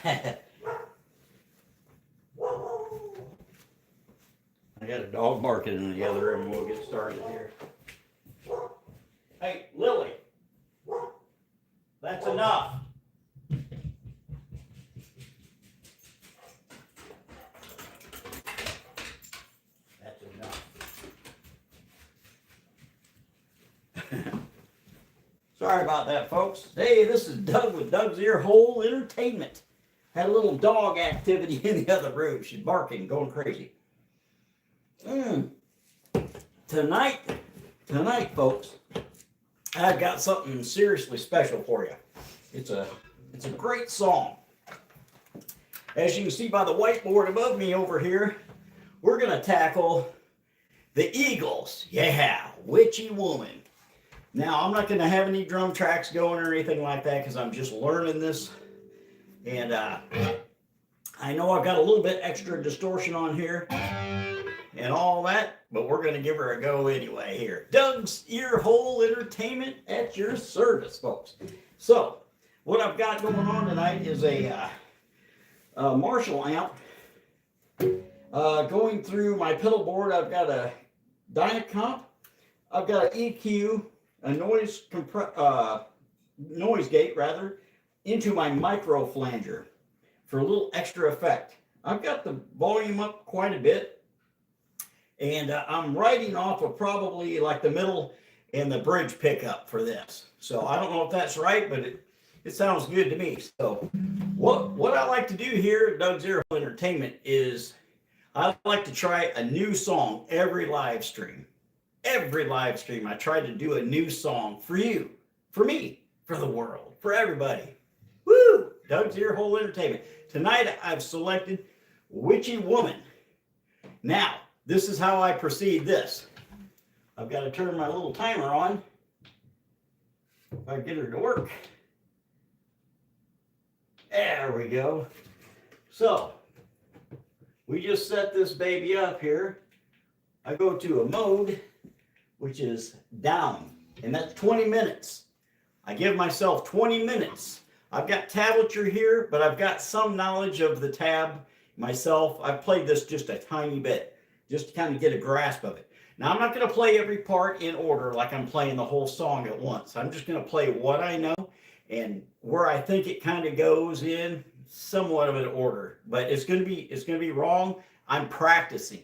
I got a dog barking in the other room. We'll get started here. Hey, Lily, that's enough. That's enough. Sorry about that, folks. Hey, this is Doug with Doug's Earhole Entertainment. Had a little dog activity in the other room. She's barking, going crazy. Tonight, folks, I've got something seriously special for you. It's a great song. As you can see by the whiteboard above me over here, we're going to tackle the Eagles. Yeah, Witchy Woman. Now, I'm not going to have any drum tracks going or anything like that because I'm just learning this. And I know I've got a little bit extra distortion on here and all that, but we're going to give her a go anyway here. Doug's Earhole Entertainment at your service, folks. So, what I've got going on tonight is a Marshall amp. Going through my pedal board, I've got a Dynacomp. I've got an EQ, a noise gate rather, into my micro flanger for a little extra effect. I've got the volume up quite a bit, and I'm writing off of probably like the middle and the bridge pickup for this. So I don't know if that's right, but it sounds good to me. So what I like to do here at Doug's Earhole Entertainment is I like to try a new song every live stream. Every live stream, I try to do a new song for you, for me, for the world, for everybody. Woo! Doug's Earhole Entertainment. Tonight, I've selected Witchy Woman. Now, this is how I proceed this. I've got to turn my little timer on. If I get her to work. There we go. So, we just set this baby up here. I go to a mode, which is down, and that's 20 minutes. I give myself 20 minutes. I've got tablature here, but I've got some knowledge of the tab myself. I've played this just a tiny bit, just to kind of get a grasp of it. Now, I'm not going to play every part in order like I'm playing the whole song at once. I'm just going to play what I know and where I think it kind of goes in somewhat of an order. But it's going to be wrong. I'm practicing.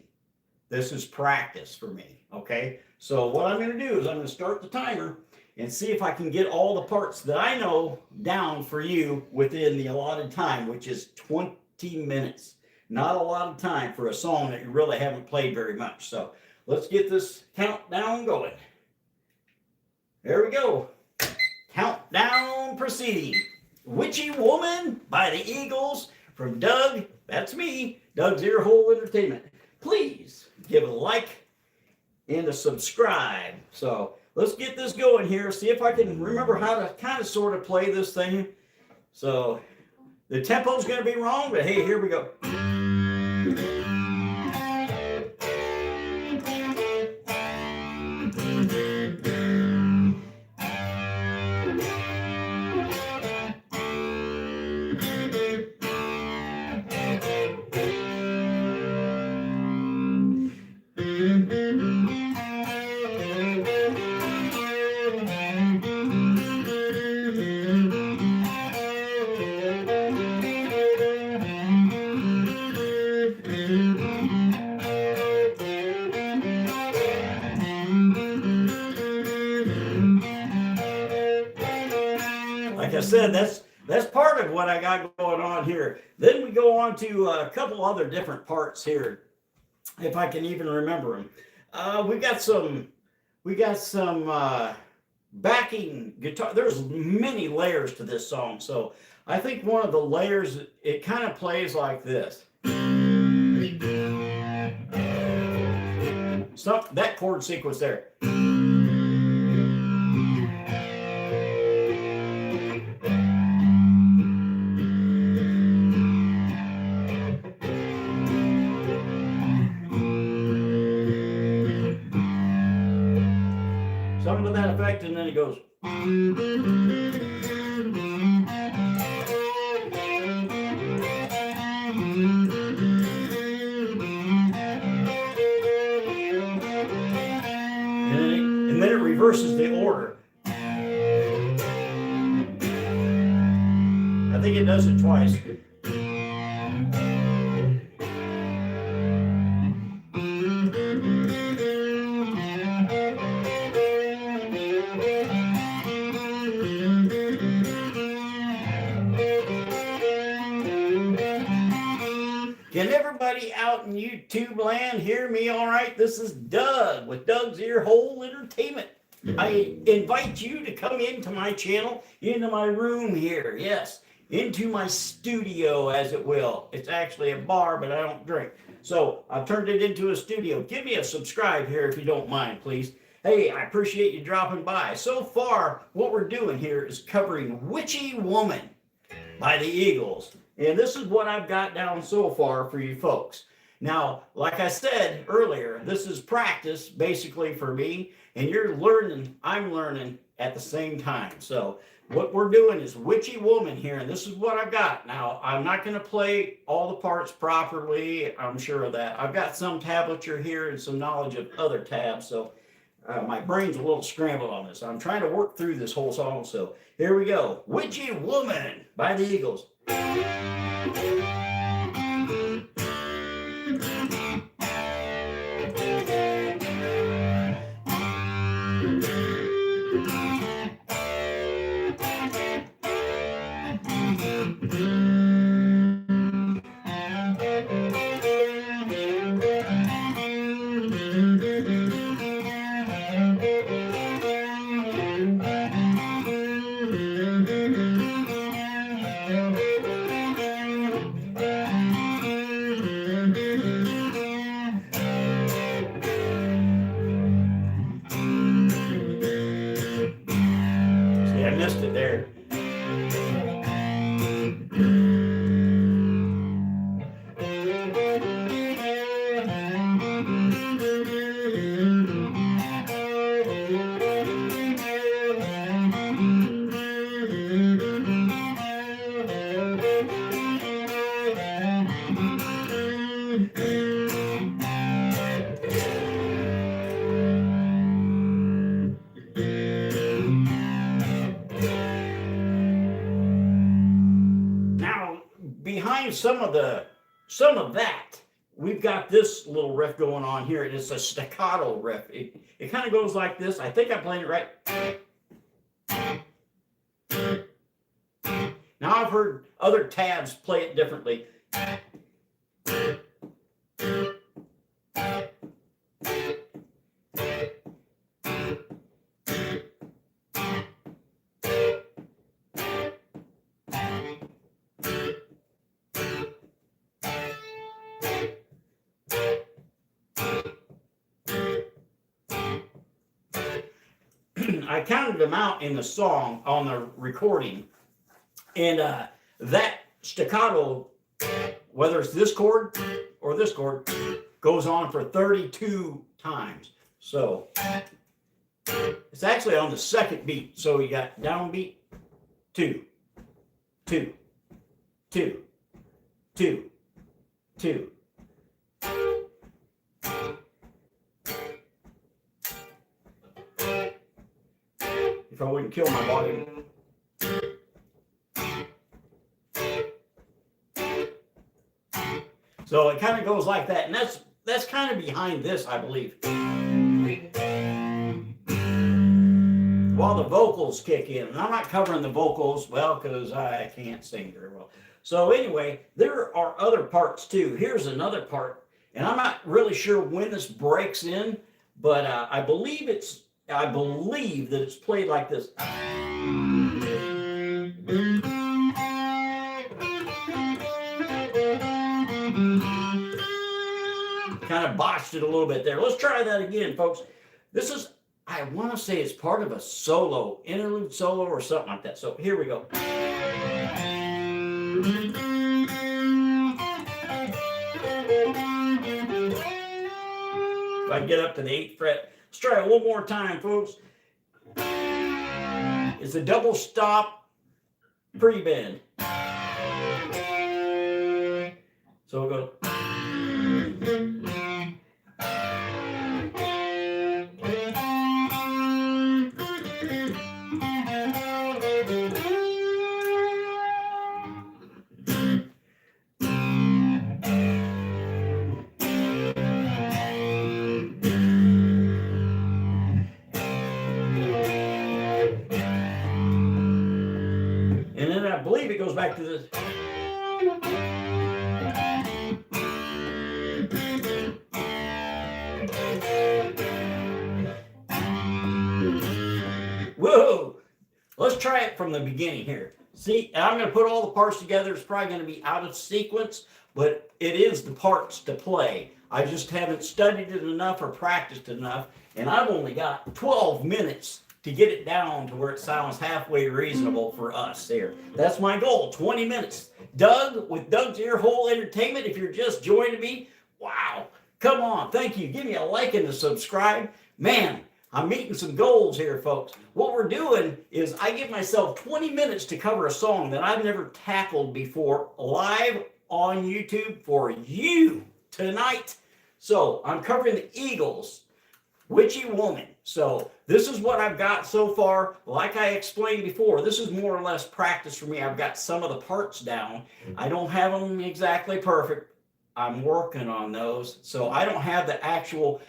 This is practice for me, okay? So what I'm going to do is I'm going to start the timer and see if I can get all the parts that I know down for you within the allotted time, which is 20 minutes. Not a lot of time for a song that you really haven't played very much. So let's get this countdown going. There we go. Countdown proceeding. Witchy Woman by the Eagles from Doug, that's me, Doug's Earhole Entertainment. Please give it a like and a subscribe. So let's get this going here. See if I can remember how to kind of sort of play this thing. So the tempo's going to be wrong, but hey, here we go. Like I said, that's part of what I got going on here. Then we go on to a couple other different parts here, if I can even remember them. We got some backing guitar. There's many layers to this song, so I think one of the layers, it kind of plays like this. So that chord sequence there. Something to that effect, and then it goes. reverses the order. I think it does it twice. Can everybody out in YouTube land hear me all right? This is Doug with Doug's EARHOLE Entertainment. I invite you to come into my channel, into my room here, yes, into my studio, as it will. It's actually a bar, but I don't drink. So I've turned it into a studio. Give me a subscribe here if you don't mind, please. Hey, I appreciate you dropping by. So far, what we're doing here is covering Witchy Woman by the Eagles. And this is what I've got down so far for you folks. Now, like I said earlier, this is practice basically for me, and you're learning, I'm learning at the same time. So what we're doing is Witchy Woman here, and this is what I've got. Now, I'm not going to play all the parts properly, I'm sure of that. I've got some tablature here and some knowledge of other tabs, so my brain's a little scrambled on this. I'm trying to work through this whole song, so here we go. Witchy Woman by the Eagles. I missed it there. Behind some of that, we've got this little riff going on here, and it's a staccato riff. It kind of goes like this. I think I played it right. Now I've heard other tabs play it differently. I counted them out in the song on the recording, and that staccato, whether it's this chord or this chord, goes on for 32 times. So it's actually on the second beat. So you got downbeat, 2, 2, 2, 2, 2. If I wouldn't kill my body. So it kind of goes like that, and that's kind of behind this, I believe. While the vocals kick in, and I'm not covering the vocals, well, because I can't sing very well. So anyway, there are other parts too. Here's another part, and I'm not really sure when this breaks in, but I believe that it's played like this. Kind of botched it a little bit there. Let's try that again, folks. This is, I want to say it's part of a solo, interlude solo or something like that. So here we go. If I can get up to the 8th fret. Let's try it one more time, folks. It's a double stop pre-bend. So we'll go. I believe it goes back to this. Whoa! Let's try it from the beginning here. See, and I'm going to put all the parts together. It's probably going to be out of sequence, but it is the parts to play. I just haven't studied it enough or practiced enough, and I've only got 12 minutes to get it down to where it sounds halfway reasonable for us there. That's my goal, 20 minutes. Doug, with Doug's Earhole Entertainment, if you're just joining me, wow, come on, thank you. Give me a like and a subscribe. Man, I'm meeting some goals here, folks. What we're doing is I give myself 20 minutes to cover a song that I've never tackled before live on YouTube for you tonight. So I'm covering the Eagles, Witchy Woman. So this is what I've got so far. Like I explained before, this is more or less practice for me. I've got some of the parts down. I don't have them exactly perfect. I'm working on those. So I don't have the actual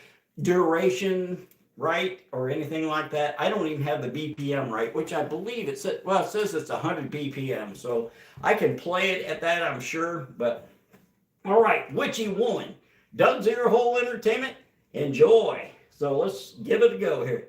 duration right or anything like that. I don't even have the BPM right, which I believe it says, well, it says it's 100 BPM. So I can play it at that, I'm sure. But all right, Witchy Woman, Doug's Earhole Entertainment, enjoy. So let's give it a go here.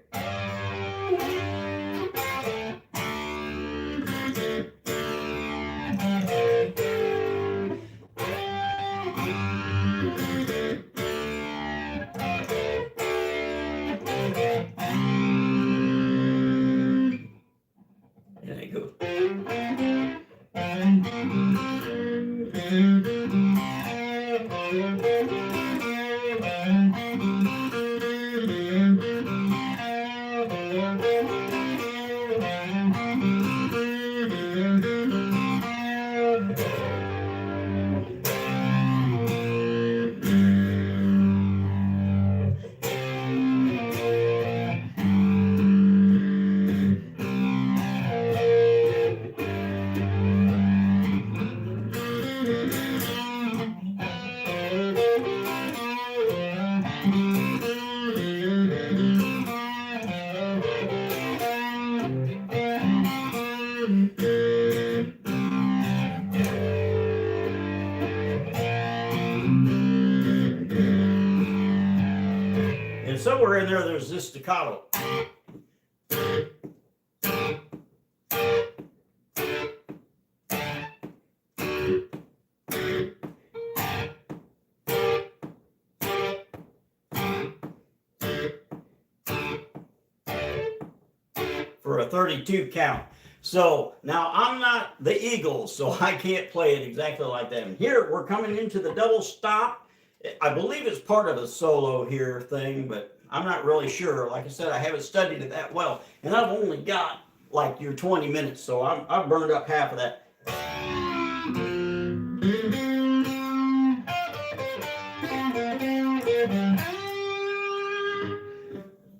There you go. And somewhere in there, there's this staccato. For a 32 count. So now I'm not the Eagles, so I can't play it exactly like that. And here we're coming into the double stop. I believe it's part of a solo here thing, but I'm not really sure. Like I said, I haven't studied it that well, and I've only got like your 20 minutes, so I've burned up half of that.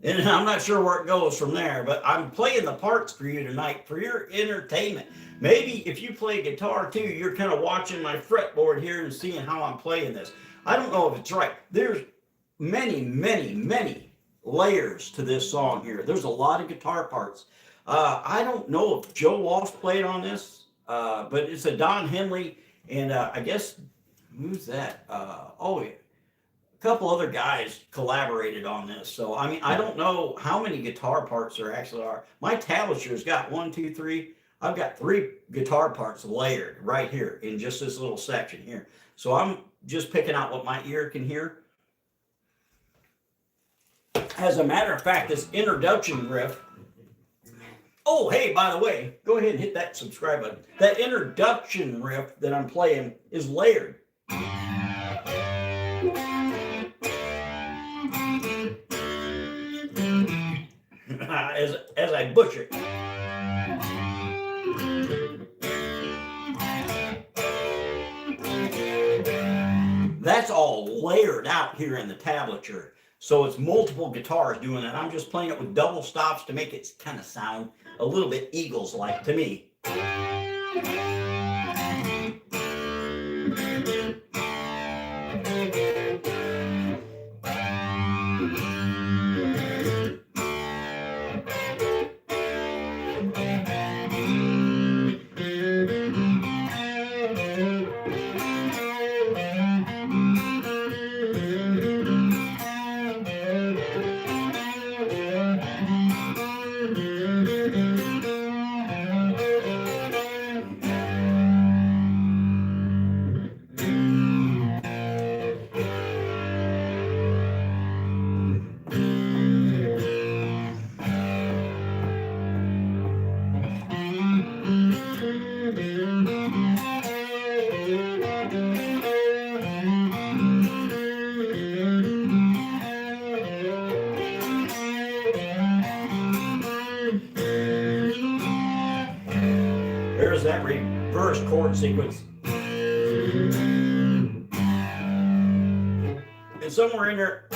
And I'm not sure where it goes from there, but I'm playing the parts for you tonight for your entertainment. Maybe if you play guitar too, you're kind of watching my fretboard here and seeing how I'm playing this. I don't know if it's right. There's many, many, many layers to this song here. There's a lot of guitar parts. I don't know if Joe Walsh played on this, but it's a Don Henley, and I guess, who's that? Oh, yeah. A couple other guys collaborated on this. So, I mean, I don't know how many guitar parts there actually are. My tablature got 1, 2, 3. I've got 3 guitar parts layered right here in just this little section here. So I'm just picking out what my ear can hear. As a matter of fact, this introduction riff. Oh, hey, by the way, go ahead and hit that subscribe button. That introduction riff that I'm playing is layered. As I butcher it. That's all layered out here in the tablature. So it's multiple guitars doing that. I'm just playing it with double stops to make it kind of sound a little bit Eagles-like to me. There's that reverse chord sequence. And somewhere in there,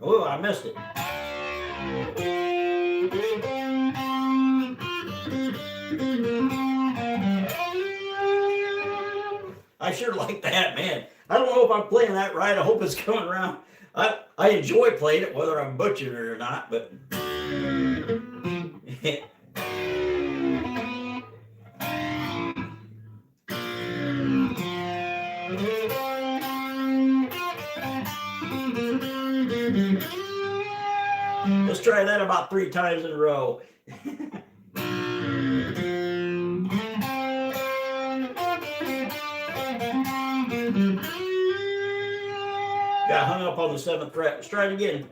oh, I missed it. I sure like that, man. I don't know if I'm playing that right. I hope it's coming around. I enjoy playing it, whether I'm butchering it or not, but let's try that about 3 times in a row. Got hung up on the 7th fret. Let's try it again.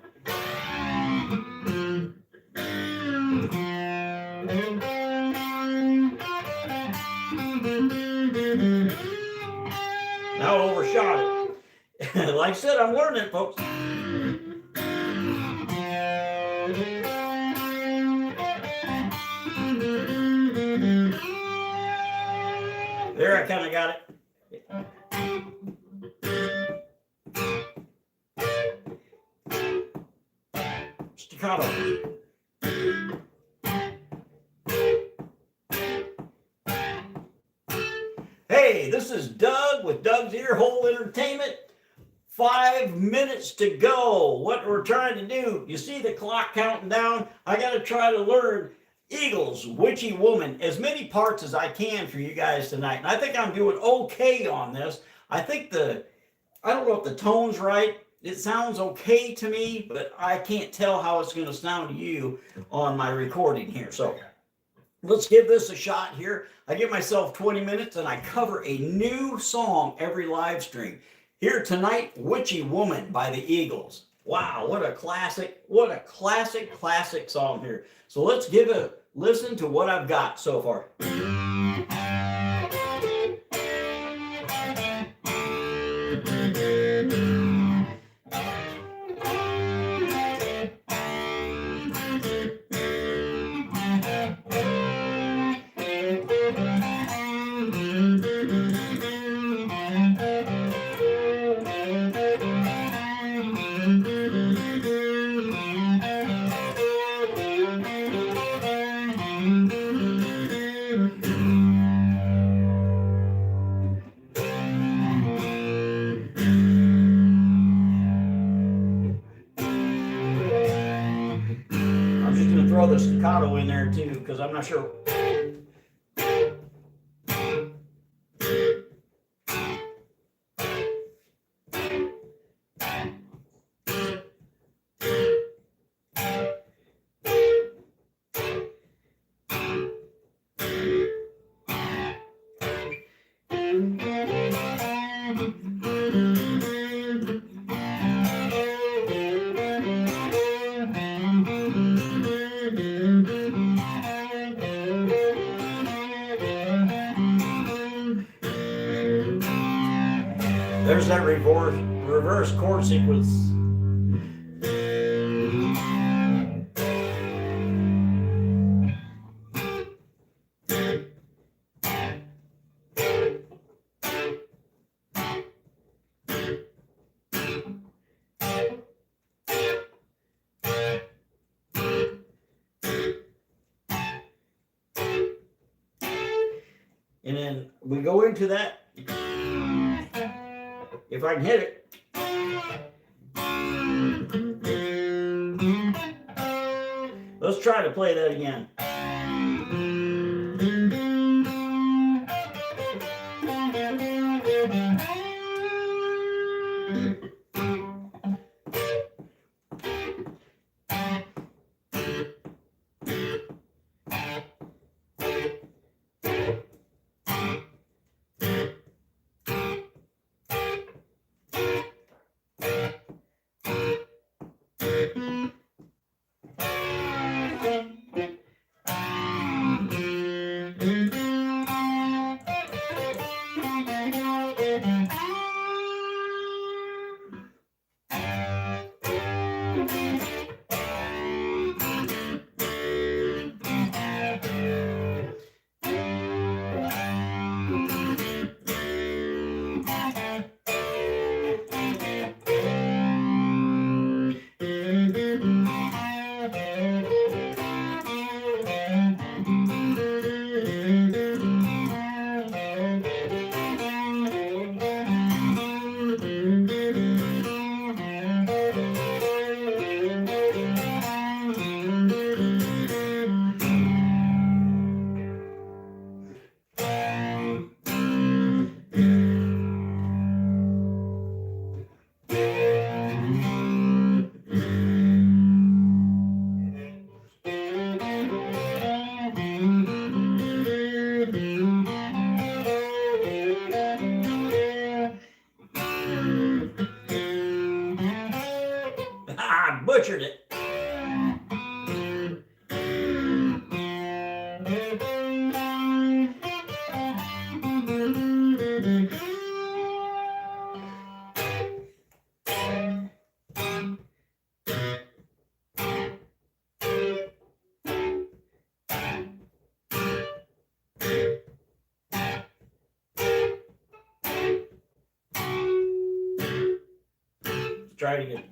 Now I overshot it. Like I said, I'm learning it, folks. There, I kind of got it. Staccato. Hey, this is Doug with Doug's Earhole Entertainment. 5 minutes to go. What we're trying to do, you see the clock counting down? I got to try to learn Eagles' Witchy Woman, as many parts as I can for you guys tonight. And I think I'm doing okay on this. I think I don't know if the tone's right. It sounds okay to me, but I can't tell how it's going to sound to you on my recording here. So let's give this a shot here. I give myself 20 minutes and I cover a new song every live stream. Here tonight, Witchy Woman by the Eagles. Wow, what a classic song here. So let's give a listen to what I've got so far. Throw the staccato in there too, because I'm not sure. There's that reverse chord sequence. And then we go into that. If I can hit it. Let's try to play that again. try it again.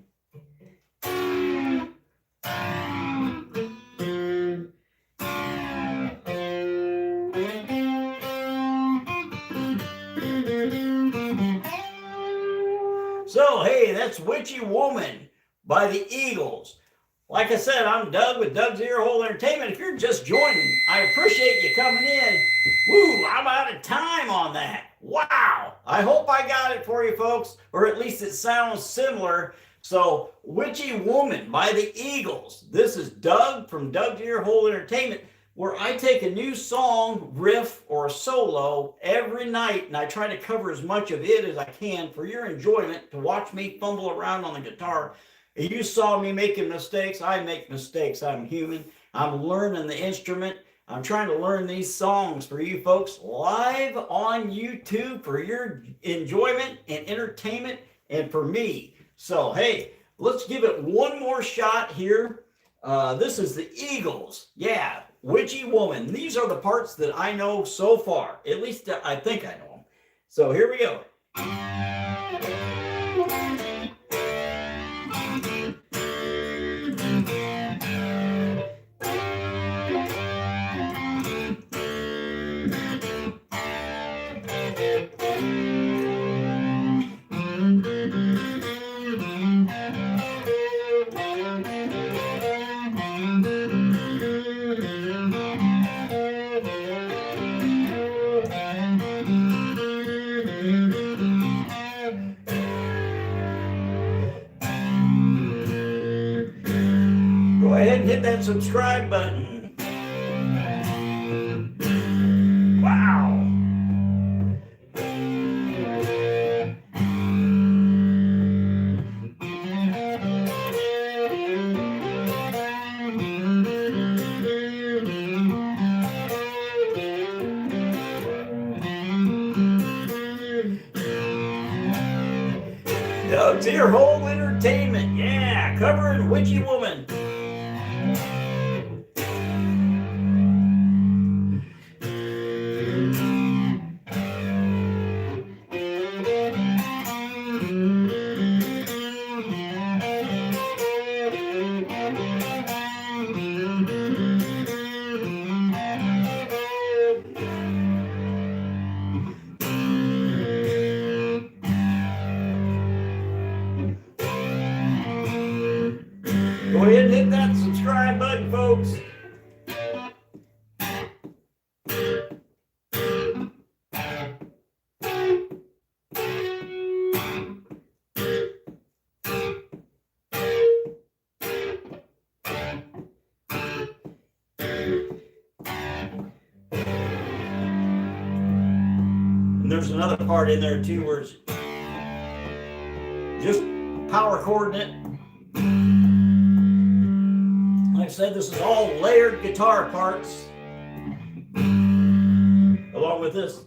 So, hey, that's Witchy Woman by the Eagles. Like I said, I'm Doug with Doug's Earhole Entertainment. If you're just joining, I appreciate you coming in. Woo, I'm out of time on that. Wow. I hope I got it for you folks, or at least it sounds similar. So, Witchy Woman by the Eagles. This is Doug from Doug's Earhole Entertainment, where I take a new song, riff, or solo every night, and I try to cover as much of it as I can for your enjoyment, to watch me fumble around on the guitar. You saw me making mistakes. I make mistakes. I'm human. I'm learning the instrument. I'm trying to learn these songs for you folks live on YouTube for your enjoyment and entertainment and for me. So, hey, let's give it one more shot here. This is the Eagles. Yeah, Witchy Woman. These are the parts that I know so far. At least I think I know them. So here we go. Go ahead and hit that subscribe button. Wow. Doug's Earhole Entertainment. Yeah, covering Witchy Woman. Go ahead and hit that subscribe button, folks. And there's another part in there too where it's just power chording it. Like I said, this is all layered guitar parts, along with this.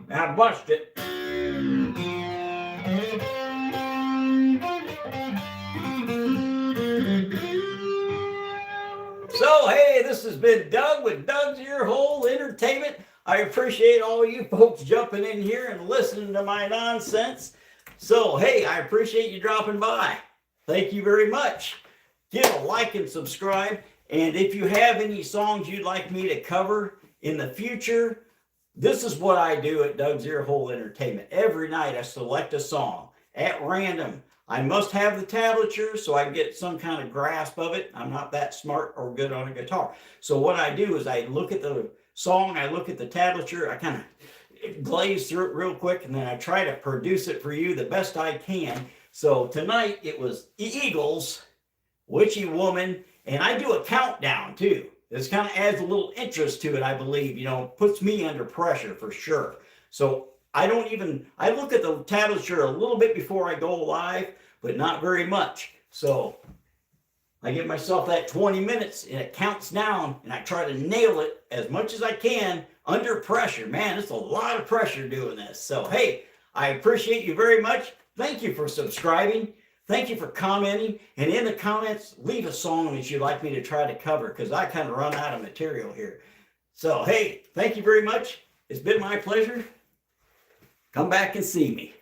I bust it. So, hey, this has been Doug with Doug's Earhole Entertainment. I appreciate all you folks jumping in here and listening to my nonsense. So, hey, I appreciate you dropping by. Thank you very much. Give a like and subscribe. And if you have any songs you'd like me to cover in the future, this is what I do at Doug's Earhole Entertainment. Every night I select a song at random. I must have the tablature so I can get some kind of grasp of it. I'm not that smart or good on a guitar. So what I do is I look at the song, I look at the tablature, I kind of glaze through it real quick, and then I try to produce it for you the best I can. So tonight it was Eagles, Witchy Woman, and I do a countdown too. This kind of adds a little interest to it, I believe, puts me under pressure for sure. So I look at the tablature a little bit before I go live, but not very much. So I give myself that 20 minutes and it counts down and I try to nail it as much as I can under pressure. Man, it's a lot of pressure doing this. So, hey, I appreciate you very much. Thank you for subscribing. Thank you for commenting. And in the comments, leave a song that you'd like me to try to cover because I kind of run out of material here. So, hey, thank you very much. It's been my pleasure. Come back and see me.